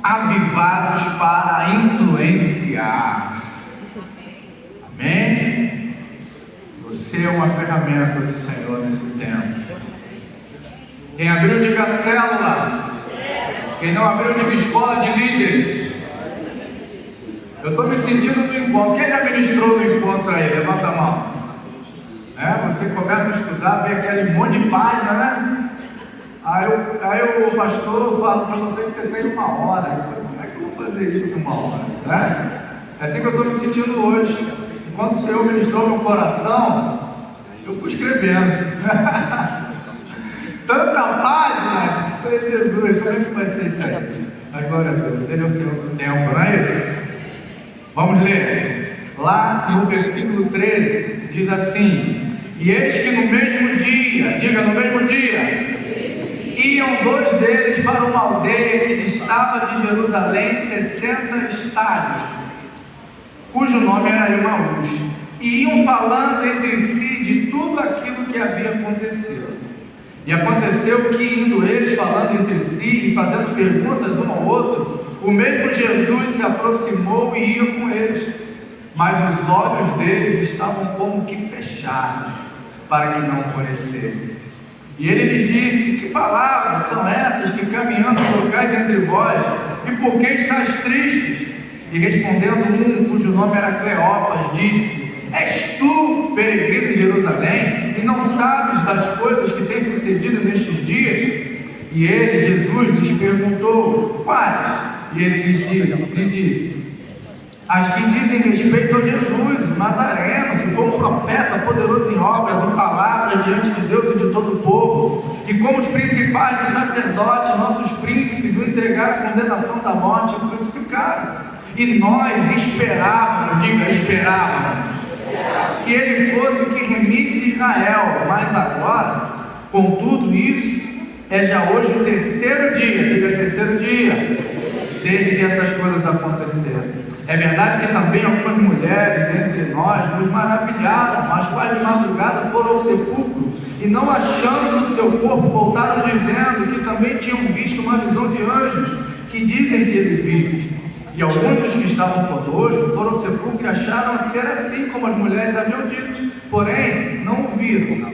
avivados para influenciar. Amém? Você é uma ferramenta do Senhor nesse tempo. Quem abriu, diga célula. Quem não abriu, diga escola de líderes. Eu estou me sentindo no encontro. Quem já ministrou no encontro aí? Levanta a mão. Você começa a estudar, vê aquele monte de página, né? Aí o pastor fala para você que você tem 1 hora. Eu falo, como é que eu vou fazer isso em 1 hora? Né? É assim que eu estou me sentindo hoje. Enquanto o Senhor ministrou meu coração, eu fui escrevendo. Tanta página. Eu falei, Jesus, como é que vai ser isso aí? Mas glória a Deus, Ele é o Senhor do tempo, não é isso? Vamos ler. Lá no versículo 13, diz assim: e eis que no mesmo dia, diga no mesmo dia, iam 2 deles para uma aldeia que distava de Jerusalém 60 estádios, cujo nome era Emaús, e iam falando entre si de tudo aquilo que havia acontecido. E aconteceu que, indo eles falando entre si e fazendo perguntas um ao outro, o mesmo Jesus se aproximou e ia com eles, mas os olhos deles estavam como que fechados, para que não o conhecessem. E ele lhes disse: que palavras são essas que caminhando colocais entre vós, e por que estáis tristes? E respondendo cujo nome era Cleopas, disse: és tu, peregrino de Jerusalém, e não sabes das coisas que têm sucedido nestes dias? E ele, Jesus, lhes perguntou: quais? E ele lhe disse: as que dizem respeito a Jesus, o Nazareno, que foi um profeta poderoso em obras, em palavras, diante de Deus e de todo o povo, e como os principais dos sacerdotes, nossos príncipes, o entregaram à condenação da morte e o crucificaram. E nós esperávamos, diga, esperávamos, que ele fosse o que remisse Israel, mas agora, com tudo isso, é já hoje o 3º dia, diga, 3º dia, desde que essas coisas aconteceram. É verdade que também algumas mulheres dentre nós nos maravilharam, as quais de madrugada foram ao sepulcro, e não achando o seu corpo, voltaram dizendo que também tinham visto uma visão de anjos, que dizem que ele vive. E alguns dos que estavam conosco foram ao sepulcro e acharam a ser assim como as mulheres haviam dito, porém não o viram.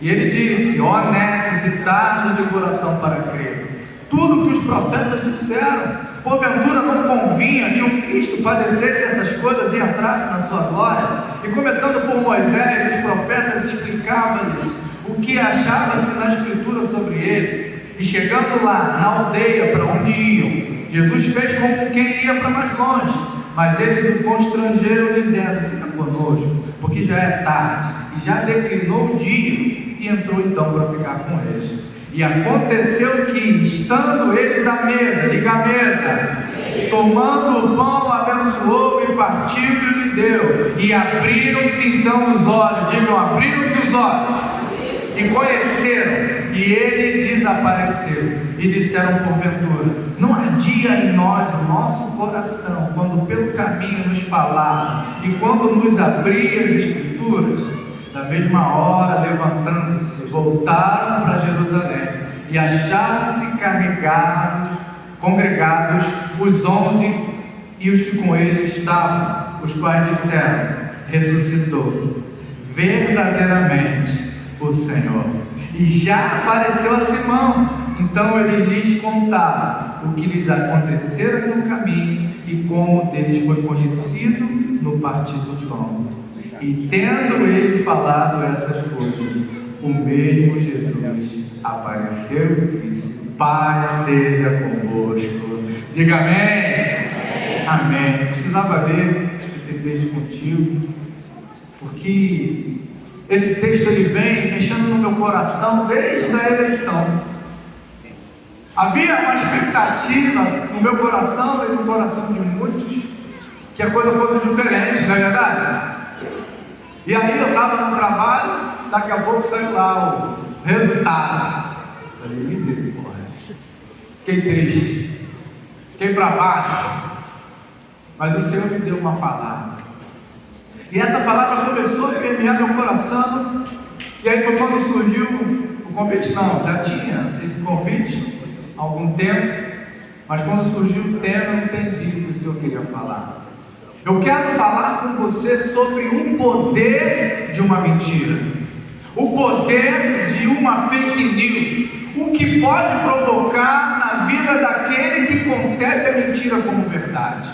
E ele disse: ó nécios e tardos de coração para crer, tudo que os profetas disseram, porventura não convinha que o Cristo padecesse essas coisas e entrasse na sua glória? E começando por Moisés, os profetas explicavam-lhes o que achava-se na escritura sobre ele. E chegando lá, na aldeia para onde iam, Jesus fez como quem ia para mais longe, mas eles o constrangeram dizendo: fica conosco, porque já é tarde, e já declinou o dia. E entrou então para ficar com eles. E aconteceu que, estando eles à mesa, diga à mesa, tomando o pão, abençoou e partiu e lhe deu. E abriram-se então os olhos, digam, abriram-se os olhos, e conheceram. E ele desapareceu. E disseram porventura: não ardia em nós o nosso coração, quando pelo caminho nos falava, e quando nos abria as Escrituras? Na mesma hora, levantando-se, voltaram para Jerusalém, e acharam-se congregados os 11 e os que com ele estavam, os quais disseram: ressuscitou verdadeiramente o Senhor, e já apareceu a Simão. Então ele lhes contava o que lhes acontecera no caminho, e como deles foi conhecido no partir do pão. E tendo ele falado essas coisas, o mesmo Jesus apareceu e disse: paz seja convosco. Diga amém. Amém. Precisava ler esse texto contigo, porque esse texto ele vem mexendo no meu coração desde a eleição. Havia uma expectativa no meu coração e no coração de muitos que a coisa fosse diferente, não é verdade? E aí eu estava no trabalho, daqui a pouco saiu lá o resultado. Falei: misericórdia. Fiquei triste, fiquei para baixo, mas o Senhor me deu uma palavra. E essa palavra começou a permear meu coração. E aí foi quando surgiu o convite. Não, já tinha esse convite há algum tempo, Mas quando surgiu o tema, eu entendi o que o Senhor queria falar. Eu quero falar com você sobre o poder de uma mentira, o poder de uma fake news, o que pode provocar na vida daquele que concebe a mentira como verdade.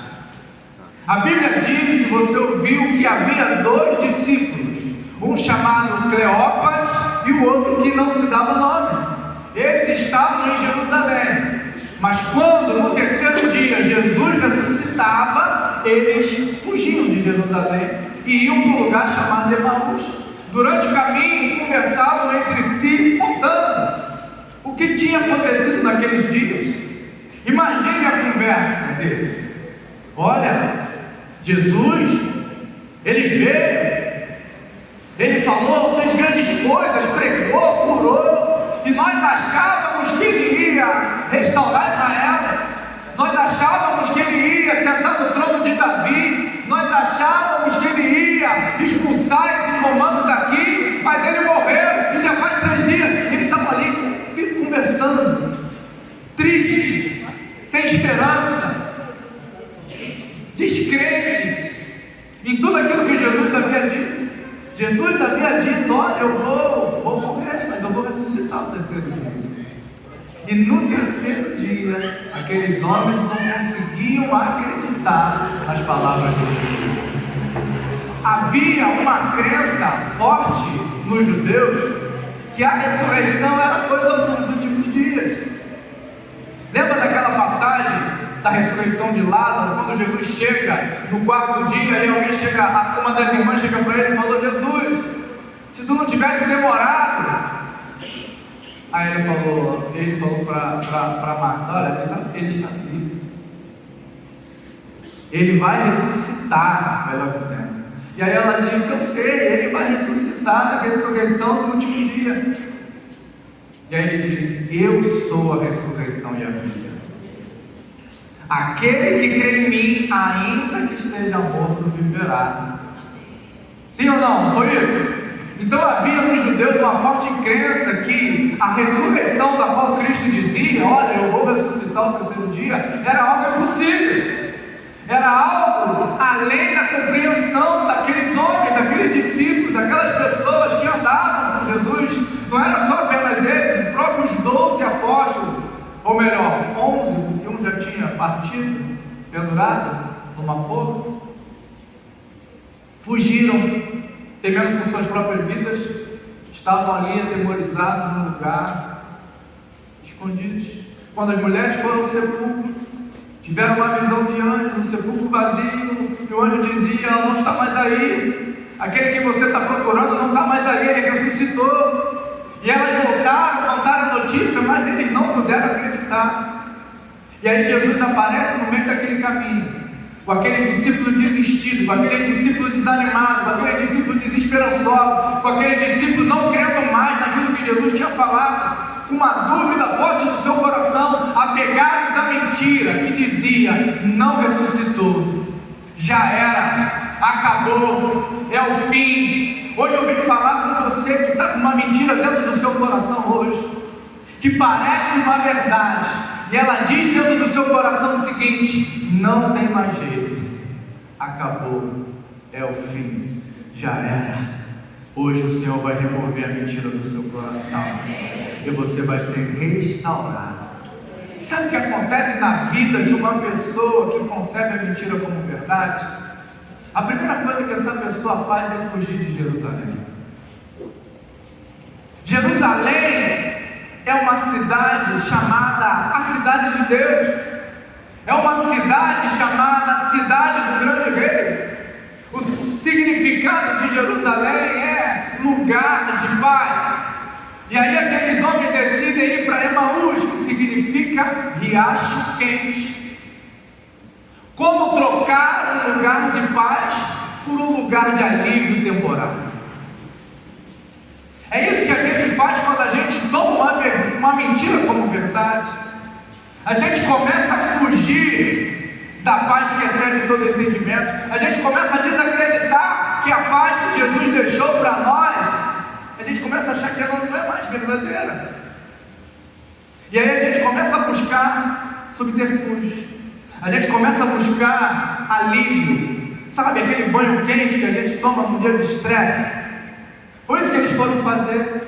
A Bíblia diz, se você ouviu, que havia 2 discípulos, um chamado Cleopas e o outro que não se dava nome. Eles estavam em Jerusalém, mas quando no 3º dia Jesus ressuscitava, eles fugiam de Jerusalém e iam para um lugar chamado Emaús. Durante o caminho conversavam entre si, contando o que tinha acontecido naqueles dias. Imagine a conversa deles. Olha, Jesus, ele veio, ele falou, fez grandes coisas, pregou, curou, e nós achávamos que ele ia restaurar Israel, nós achávamos que ele ia sentar no trono de Davi, nós achávamos que ele ia expulsar esses romanos daqui, mas ele morreu, e já faz 3 dias, ele estava ali conversando, triste, sem esperança, descrentes em tudo aquilo que Jesus havia dito. Jesus havia dito: olha, eu vou morrer, mas eu vou ressuscitar no 3º dia. E no 3º dia, aqueles homens não conseguiam acreditar nas palavras de Jesus. Havia uma crença forte nos judeus que a ressurreição era coisa dos últimos dias. Lembra daquela passagem da ressurreição de Lázaro, quando Jesus chega no 4º dia e alguém chega, uma das irmãs chega para ele e falou: Jesus, se tu não tivesse demorado. Aí ele falou para Marta: olha, ele está vivo, ele vai ressuscitar, melhor dizendo. E aí ela disse: eu sei, ele vai ressuscitar na ressurreição do último dia. E aí ele disse: eu sou a ressurreição e a vida. Aquele que crê em mim, ainda que esteja morto, viverá. Sim ou não? Foi isso? Então havia nos judeus uma forte crença que a ressurreição da qual Cristo dizia: olha, eu vou ressuscitar no 3º dia, era algo impossível, era algo além da compreensão daqueles homens, daqueles discípulos, daquelas pessoas que andavam com Jesus. Não era só apenas eles, os próprios 12 apóstolos, ou melhor, 11, porque um já tinha partido, pendurado numa forca, fugiram, temendo por suas próprias vidas, estavam ali atemorizados num lugar, escondidos. Quando as mulheres foram ao sepulcro, tiveram uma visão de anjo, um sepulcro vazio, e o anjo dizia: ela não está mais aí, aquele que você está procurando não está mais aí, ele ressuscitou. E elas voltaram, contaram a notícia, mas eles não puderam acreditar. E aí Jesus aparece no meio daquele caminho, com aquele discípulo desistido, com aquele discípulo desanimado, com aquele discípulo desesperançoso, com aquele discípulo não crendo mais naquilo que Jesus tinha falado, com uma dúvida forte no seu coração, apegados à mentira que dizia: não ressuscitou, já era, acabou, é o fim. Hoje eu vim falar com você que está com uma mentira dentro do seu coração hoje, que parece uma verdade, e ela diz dentro do seu coração o seguinte: não tem mais jeito, acabou, é o fim, já era. Hoje o Senhor vai remover a mentira do seu coração e você vai ser restaurado. Sabe o que acontece na vida de uma pessoa que concebe a mentira como verdade? A primeira coisa que essa pessoa faz é fugir de Jerusalém. Jerusalém é uma cidade chamada a cidade de Deus, é uma cidade chamada cidade do grande rei. O significado de Jerusalém é lugar de paz. E aí aqueles homens decidem ir para Emaús, que significa riacho quente. Como trocar um lugar de paz por um lugar de alívio temporário? É isso que a gente faz quando a gente toma uma mentira como verdade. A gente começa a fugir da paz que excede todo entendimento. A gente começa a desacreditar que a paz que Jesus deixou para nós, a gente começa a achar que ela não é mais verdadeira. E aí a gente começa a buscar subterfúgios. A gente começa a buscar alívio. Sabe aquele banho quente que a gente toma num dia de estresse? Foi isso que eles foram fazer.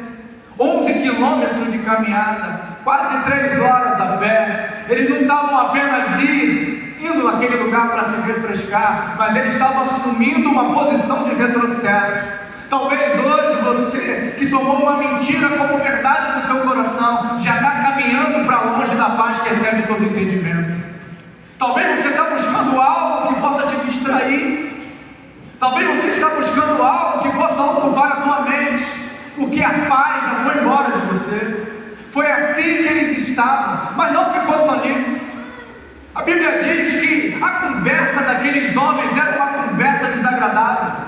11 quilômetros de caminhada, quase 3 horas a pé. Eles não estavam apenas indo naquele lugar para se refrescar, mas eles estavam assumindo uma posição de retrocesso. Talvez hoje você, que tomou uma mentira como verdade no seu coração, já está caminhando para longe da paz que excede todo entendimento. Talvez você está buscando algo que possa te distrair. Talvez você está buscando algo que possa ocupar a tua mente, porque a paz já foi embora de você. Foi assim que eles estavam, mas não ficou só nisso. A Bíblia diz que a conversa daqueles homens era uma conversa desagradável,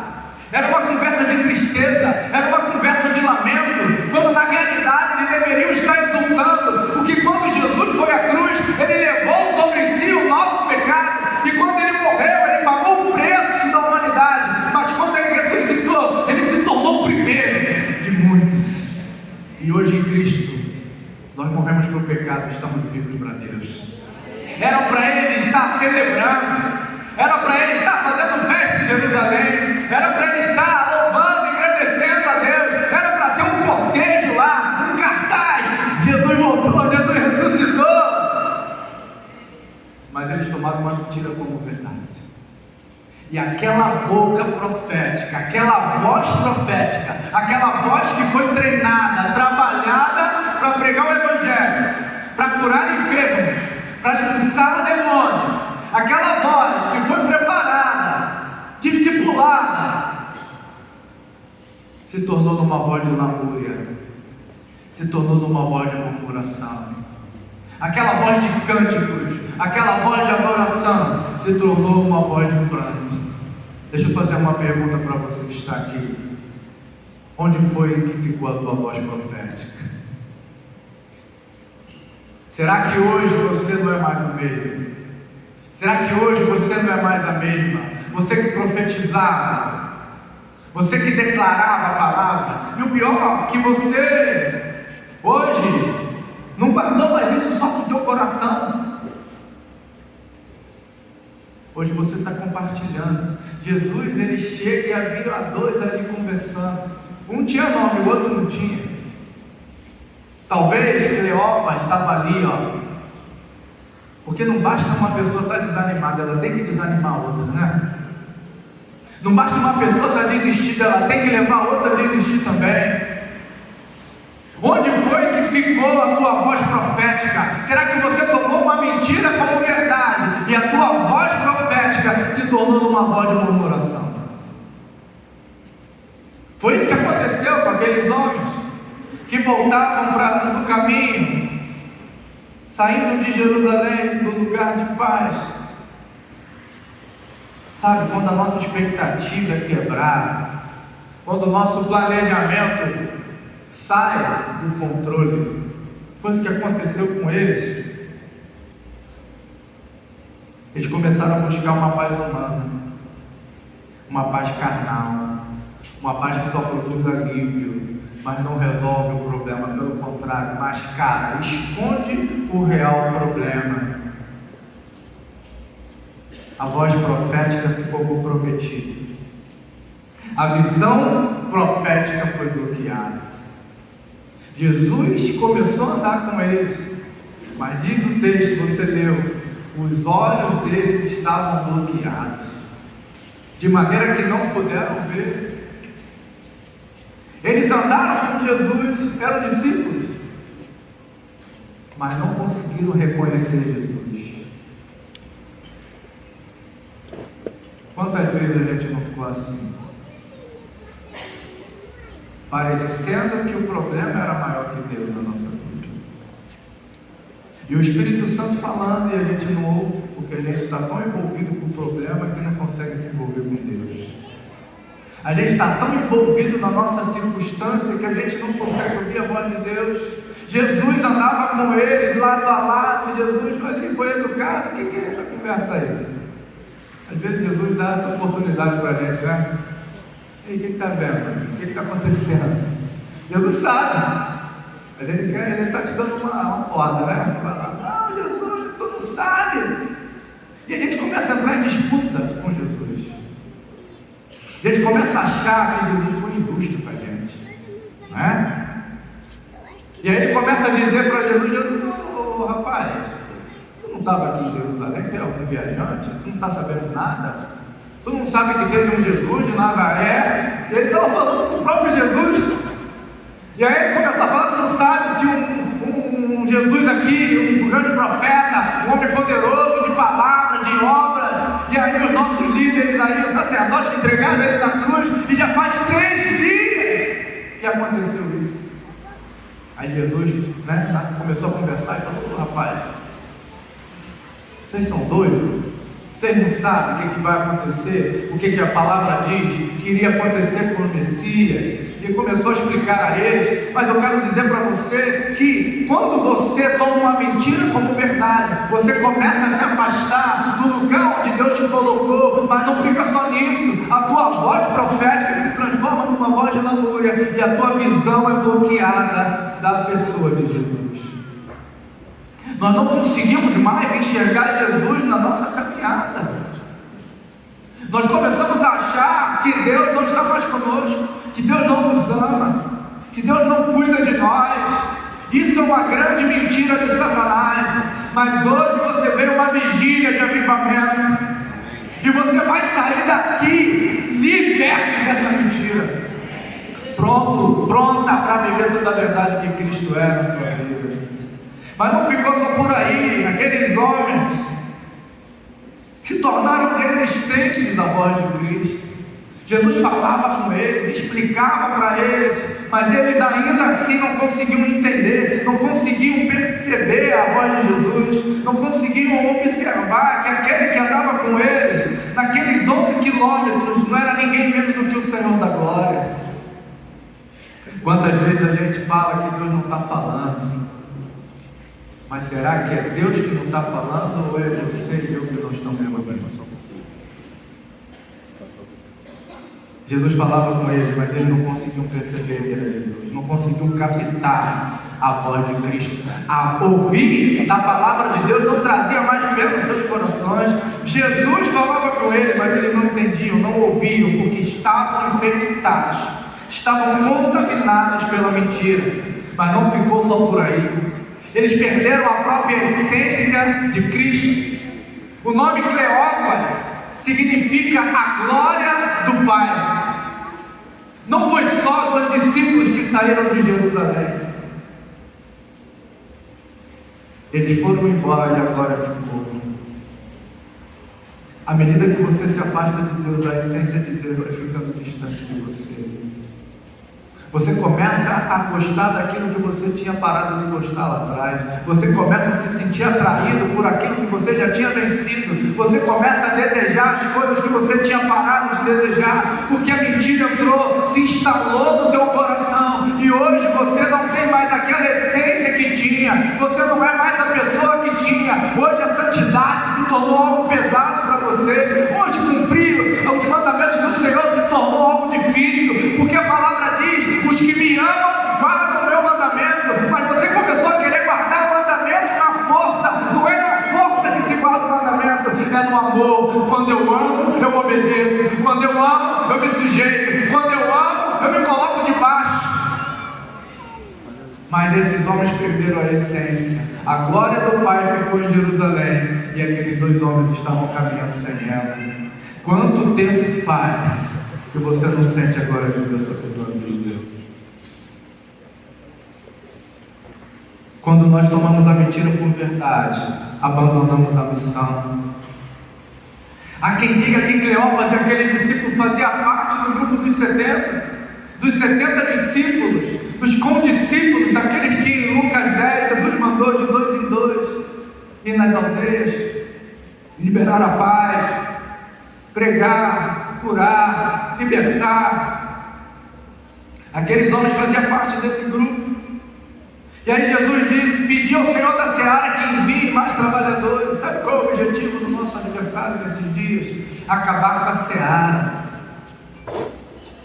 era uma conversa de tristeza, era uma conversa de lamento, quando na realidade eles deveriam estar exultando, porque quando Jesus foi à cruz, ele levou sobre si o nosso pecado, e quando ele morreu, ele pagou o preço da humanidade, mas quando ele ressuscitou, ele se tornou o primeiro de muitos. E hoje em Cristo nós morremos para o pecado e estamos vivos para Deus. Era para ele estar celebrando, era para ele estar fazendo festa em Jerusalém, era para ele estar louvando e agradecendo a Deus, era para ter um cortejo lá, um cartaz: Jesus voltou, Jesus ressuscitou. Mas eles tomaram uma mentira como verdade. E aquela boca profética, aquela voz profética, aquela voz que foi treinada, trabalhada para pregar o Evangelho, para curar enfermos, para expulsar demônios, aquela voz que foi preparada, discipulada, se tornou numa voz de lamúria, se tornou numa voz de murmuração. Aquela voz de cânticos, aquela voz de adoração, se tornou uma voz de pranto. Deixa eu fazer uma pergunta para você que está aqui. Onde foi que ficou a tua voz profética? Será que hoje você não é mais o mesmo? Será que hoje você não é mais a mesma? Você que profetizava, você que declarava a palavra, e o pior, que você hoje não guardou mais isso só no teu coração. Hoje você está compartilhando. Jesus, ele chega e havia 2 ali conversando. Um tinha nome, o outro não tinha. Talvez Cleópatra estava ali, porque não basta uma pessoa estar desanimada, ela tem que desanimar a outra, né? Não basta uma pessoa estar desistida, ela tem que levar a outra a desistir também. Onde foi que ficou a tua voz profética? Será que você tomou uma mentira como verdade e a tua voz profética se tornou uma voz de murmuração? Foi isso que aconteceu com aqueles homens que voltavam do caminho, saindo de Jerusalém, do lugar de paz. Sabe, quando a nossa expectativa é quebrada, quando o nosso planejamento sai do controle, foi isso que aconteceu com eles. Eles começaram a buscar uma paz humana, uma paz carnal, uma paz que só produz alívio, mas não resolve o problema, pelo contrário, mascara, esconde o real problema. A voz profética ficou comprometida, a visão profética foi bloqueada. Jesus começou a andar com eles, mas diz o texto, você leu, os olhos deles estavam bloqueados, de maneira que não puderam ver. Eles andaram com Jesus, eram discípulos, mas não conseguiram reconhecer Jesus. Quantas vezes a gente não ficou assim? Parecendo que o problema era maior que Deus na nossa vida. E o Espírito Santo falando e a gente não ouve, porque a gente está tão envolvido com o problema que não consegue se envolver com Deus. A gente está tão envolvido na nossa circunstância que a gente não consegue ouvir a voz de Deus. Jesus andava com eles lado a lado, Jesus ali foi educado. O que é essa conversa aí? Às vezes Jesus dá essa oportunidade para a gente, né? E o que está vendo? Assim? O que está acontecendo? Jesus sabe, mas ele está te dando uma corda, né? Você vai lá, não, Jesus, tu não sabe. E a gente começa a entrar em disputa com Jesus. A gente começa a achar que Jesus foi injusto com a gente, não é? E aí ele começa a dizer para Jesus: ô rapaz, tu não estava aqui em Jerusalém, tu é algum viajante, tu não está sabendo nada? Tu não sabe que teve um Jesus de Nazaré? Ele estava falando com o próprio Jesus. E aí ele começou a falar: tu não sabe, tinha um Jesus aqui, um grande profeta, um homem poderoso de palavras, de obras. E aí os nossos líderes aí, os sacerdotes entregaram ele na cruz, e já faz 3 dias que aconteceu isso. Aí Jesus, começou a conversar e falou: rapaz, vocês são doidos? Vocês não sabem o que vai acontecer, o que a palavra diz que iria acontecer com o Messias. E começou a explicar a eles. Mas eu quero dizer para você que quando você toma uma mentira como verdade, você começa a se afastar do lugar onde Deus te colocou. Mas não fica só nisso. A tua voz profética se transforma numa voz de lamúria, e a tua visão é bloqueada da pessoa de Jesus. Nós não conseguimos mais enxergar Jesus na nossa caminhada. Nós começamos a achar que Deus não está mais conosco, que Deus não nos ama, que Deus não cuida de nós. Isso é uma grande mentira de Satanás. Mas hoje você vê uma vigília de avivamento, e você vai sair daqui liberto dessa mentira, pronta para viver toda a verdade que Cristo é na sua vida. Mas não ficou só por aí. Aqueles homens se tornaram resistentes à voz de Cristo. Jesus falava com eles, explicava para eles, mas eles ainda assim não conseguiam entender, não conseguiam perceber a voz de Jesus, não conseguiam observar que aquele que andava com eles, naqueles 11 quilômetros, não era ninguém menos do que o Senhor da glória. Quantas vezes a gente fala que Deus não está falando? Mas será que é Deus que não está falando, ou é você e eu que não estamos ouvindo? Jesus falava com eles, mas eles não conseguiam perceber que era Jesus, não conseguiam captar a voz de Cristo. A ouvir da palavra de Deus não trazia mais fé nos seus corações. Jesus falava com eles, mas eles não entendiam, não ouviam, porque estavam infectados, estavam contaminados pela mentira. Mas não ficou só por aí. Eles perderam a própria essência de Cristo. O nome Cleópas significa a glória do Pai. Não foi só os discípulos que saíram de Jerusalém. Eles foram embora e a glória ficou. À medida que você se afasta de Deus, a essência de Deus vai ficando distante de você. Você começa a gostar daquilo que você tinha parado de gostar lá atrás. Você começa a se sentir atraído por aquilo que você já tinha vencido. Você começa a desejar as coisas que você tinha parado de desejar, porque a mentira entrou, se instalou no teu coração, e hoje você não tem mais aquela essência que tinha. Você não é mais a pessoa que tinha. Hoje a santidade se tornou algo pesado para você. Hoje cumprir os mandamentos do Senhor se tornou algo difícil, porque a palavra diz: os que me amam guardam o meu mandamento. Mas você começou a querer guardar o mandamento na força. Não é na força que se guarda o mandamento, é no amor. Quando eu amo, eu obedeço. Quando eu amo, eu me sujeito. Quando eu amo, eu me coloco debaixo. Mas esses homens perderam a essência. A glória do Pai ficou em Jerusalém, e aqueles 2 homens estavam caminhando sem ela. Quanto tempo faz que você não sente a glória de Deus sobre a tua vida? Quando nós tomamos a mentira por verdade, abandonamos a missão. Há quem diga que Cleópas, aquele discípulo, fazia parte do grupo dos 70 discípulos, dos condiscípulos, daqueles que em Lucas 10 Jesus mandou de 2 em 2 ir nas aldeias, liberar a paz, pregar, curar, libertar. Aqueles homens faziam parte desse grupo. E aí Jesus disse: pedi ao Senhor da seara que envie mais trabalhadores. Sabe qual é o objetivo do nosso aniversário nesses dias? Acabar com a seara,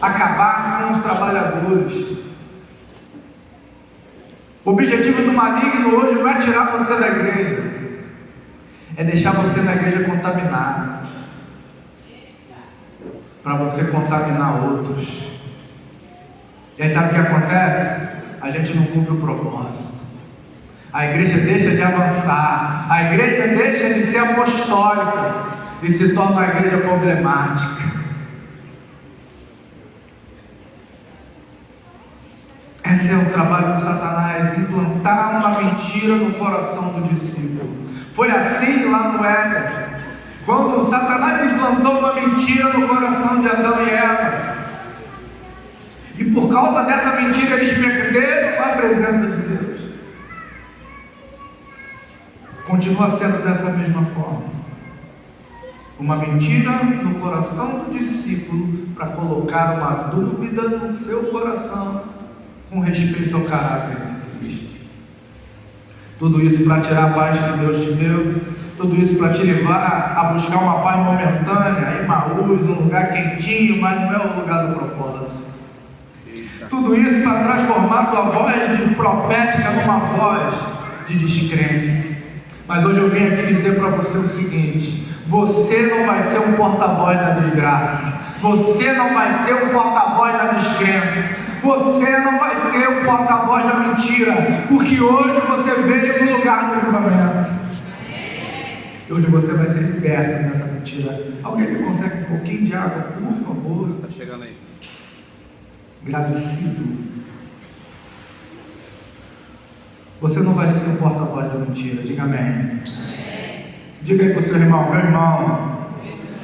acabar com os trabalhadores. O objetivo do maligno hoje não é tirar você da igreja, é deixar você na igreja contaminado, para você contaminar outros. E aí sabe o que acontece? A gente não cumpre o propósito. A igreja deixa de avançar, a igreja deixa de ser apostólica e se torna uma igreja problemática. Esse é o trabalho de Satanás, implantar uma mentira no coração do discípulo. Foi assim lá no Éden, quando Satanás implantou uma mentira no coração de Adão e Eva, e por causa dessa mentira eles perderam a presença de Deus. Continua sendo dessa mesma forma, uma mentira no coração do discípulo para colocar uma dúvida no seu coração com respeito ao caráter de Cristo. Tudo isso para tirar a paz que Deus te deu, tudo isso para te levar a buscar uma paz momentânea, Emaús, um lugar quentinho, mas não é o lugar do propósito. Tudo isso para transformar tua voz de profética numa voz de descrença. Mas hoje eu vim aqui dizer para você o seguinte: você não vai ser um porta-voz da desgraça, você não vai ser um porta-voz da descrença, você não vai ser um porta-voz da mentira, porque hoje você veio no lugar do livramento. E hoje você vai ser liberto dessa mentira. Alguém me consegue um pouquinho de água, por favor? Está chegando aí. Agradecido. Você não vai ser um porta-voz da mentira. Diga amém. Diga aí para o seu irmão: meu irmão,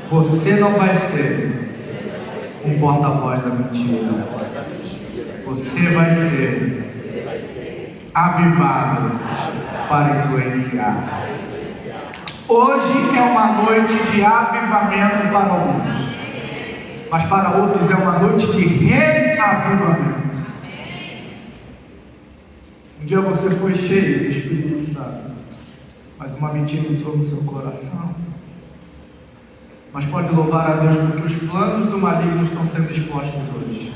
você não vai ser um porta-voz da mentira. Você vai ser avivado para influenciar. Hoje é uma noite de avivamento para alguns, mas para outros é uma noite de reavivamento. Um dia você foi cheio do Espírito Santo, mas uma mentira entrou no seu coração. Mas pode louvar a Deus porque os planos do maligno estão sendo expostos hoje.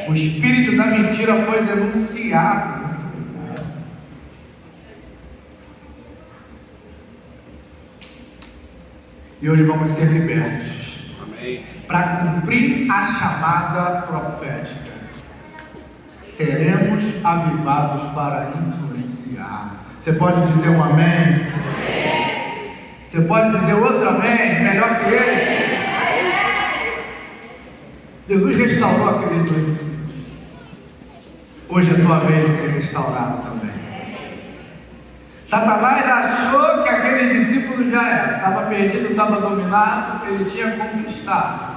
O espírito da mentira foi denunciado. E hoje vamos ser libertos. Amém. Para cumprir a chamada profética. Seremos avivados para influenciar. Você pode dizer um amém? Amém. Você pode dizer outro amém? Melhor que esse? Jesus restaurou aquele doente. Hoje é a tua vez de ser restaurado também. Satanás achou que aquele discípulo já era, estava perdido, estava dominado, ele tinha conquistado.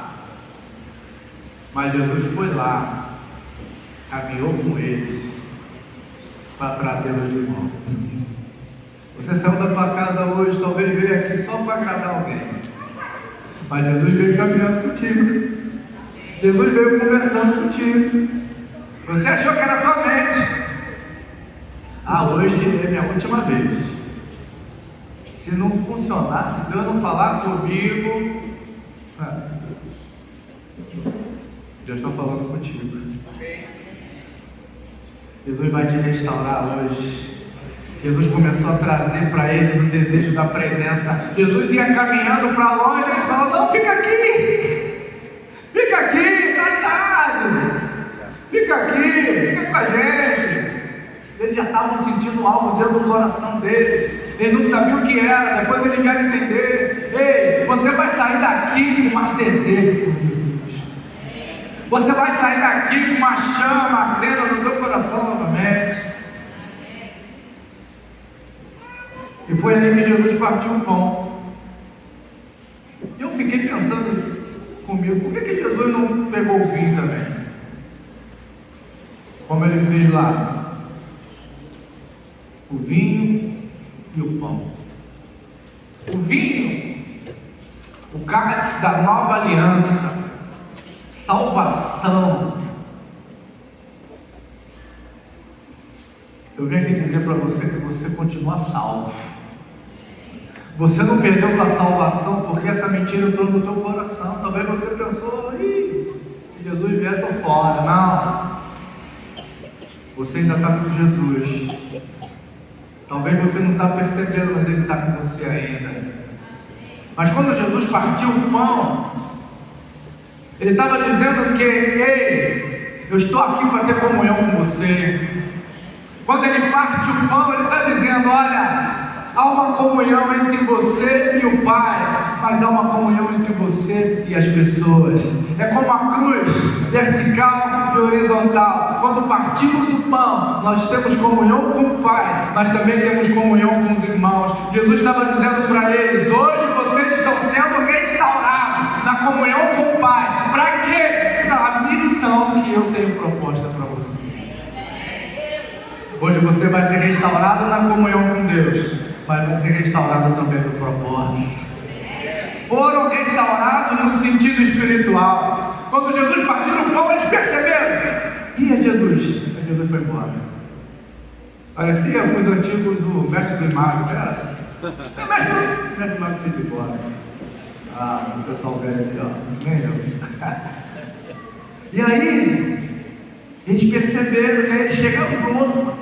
Mas Jesus foi lá, caminhou com eles para trazê-los de volta. Você saiu da tua casa hoje, talvez veio aqui só para agradar alguém, mas Jesus veio caminhando contigo. Jesus veio conversando contigo. Você achou que era a tua mente. Hoje é minha última vez. Se não funcionar, se Deus não falar comigo, Deus está falando contigo. Jesus vai te restaurar hoje. Jesus começou a trazer para eles o desejo da presença. Jesus ia caminhando para longe e falou: não, fica aqui, está tarde, fica aqui, fica com a gente. Eles já estavam sentindo algo dentro do coração deles. Eles não sabiam o que era. Depois eles vieram entender. Ei, você vai sair daqui com mais desejo por Jesus. Você vai sair daqui com uma chama ardendo no teu coração novamente. E foi ali que Jesus partiu o pão. E eu fiquei pensando comigo: por que Jesus não pegou o vinho também? Como ele fez lá. O vinho e o pão. O vinho, o cálice da nova aliança, salvação. Eu venho aqui dizer para você que você continua salvo. Você não perdeu a salvação porque essa mentira entrou no teu coração. Talvez você pensou: se Jesus vier, estou fora. Não. Você ainda está com Jesus. Talvez você não está percebendo, mas Ele está com você ainda. Mas quando Jesus partiu o pão, Ele estava dizendo que: ei, eu estou aqui para ter comunhão com você. Quando Ele parte o pão, Ele está dizendo: olha, há uma comunhão entre você e o Pai, mas há uma comunhão entre você e as pessoas. É como a cruz, vertical e horizontal. Quando partimos o pão, nós temos comunhão com o Pai, mas também temos comunhão com os irmãos. Jesus estava dizendo para eles: hoje vocês estão sendo restaurados na comunhão com o Pai. Para quê? Para a missão que eu tenho proposta para você. Hoje você vai ser restaurado na comunhão com Deus, mas vai ser restaurado também no propósito. Foram restaurados no sentido espiritual. Quando Jesus partiu o pão, eles perceberam: e é Jesus? Aí Jesus foi embora. Parecia os antigos do mestre primário. O mestre primário tinha ido embora. O pessoal velho aqui, ó. Nem eu. E aí, eles perceberam, né? Eles chegaram para o outro: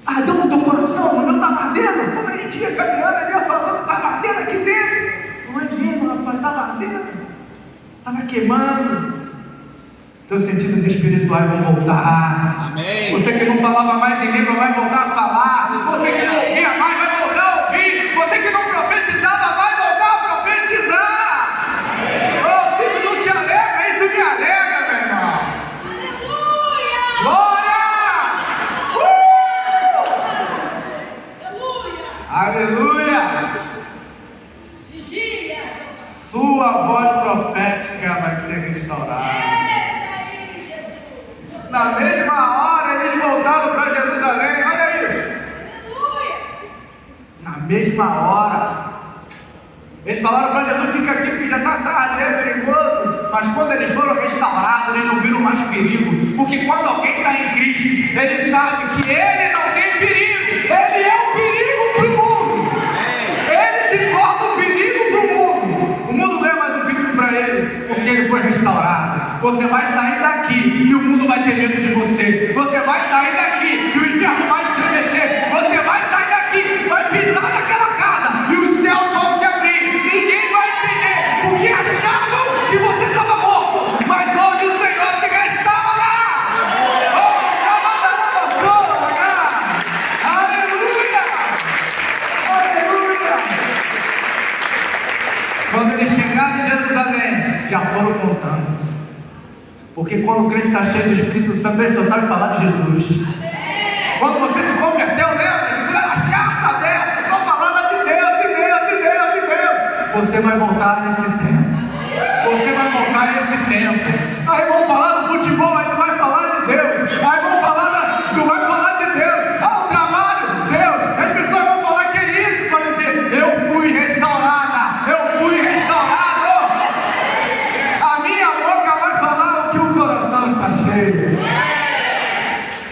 ardeu no teu coração, o meu estava ardendo. Quando a gente ia caminhando, ele ia falando: estava ardendo aqui dentro. Não é mesmo, rapaz, estava ardendo, estava queimando. Seus sentidos espirituais vão voltar. Amém. Você que não falava mais em língua vai voltar a falar. Você que não ouvia mais vai voltar a ouvir. Você que não profetizava vai voltar a profetizar. Oh, se isso não te alegra, isso me alegra, meu irmão. Aleluia! Glória! Aleluia! Vigia! Sua voz profética vai ser restaurada. Na mesma hora eles voltaram para Jerusalém. Olha isso. Aleluia! Na mesma hora eles falaram para Jesus: fica aqui porque já está tarde, é perigoso. Mas quando eles foram restaurados, eles não viram mais perigo. Porque quando alguém está em Cristo, ele sabe que ele não tem perigo. Ele é o perigo para o mundo. Ele se torna o perigo para o mundo. O mundo não é mais um perigo para ele, porque ele foi restaurado. Você vai sair daqui e o mundo vai ter medo de você. Você vai sair daqui e o inferno vai estremecer. Você vai sair daqui, vai pisar naquela casa e os céus vão se abrir. Ninguém vai entender porque achavam que você estava morto, mas hoje o Senhor te restaura lá. Aleluia! Aleluia! Quando eles chegaram em Jerusalém, já foram contando. Porque quando o crente está cheio do Espírito Santo, ele só sabe falar de Jesus. Quando você se converteu, lembra que tu era chata dessa, só falando de Deus, de Deus, de Deus, de Deus. Você vai voltar nesse tempo. Você vai voltar nesse tempo. Aí vão falar do futebol, aí tu vai falar de Deus. Aí vão falar, tu vai falar de Deus. O trabalho, Deus. As pessoas vão falar: que é isso? Vai dizer: eu fui restaurada, eu fui restaurado. A minha boca vai falar o que o coração está cheio.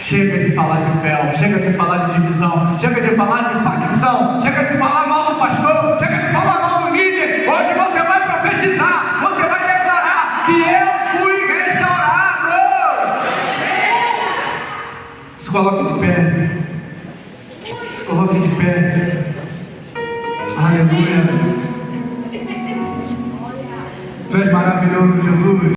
Chega de falar de fel, chega de falar de divisão, chega de falar de facção, chega de falar mal do pastor, chega de falar mal do líder. Hoje você vai profetizar, você vai declarar que eu fui restaurado. Se coloque de pé. Se coloque de pé. Aleluia. Tu és maravilhoso, Jesus.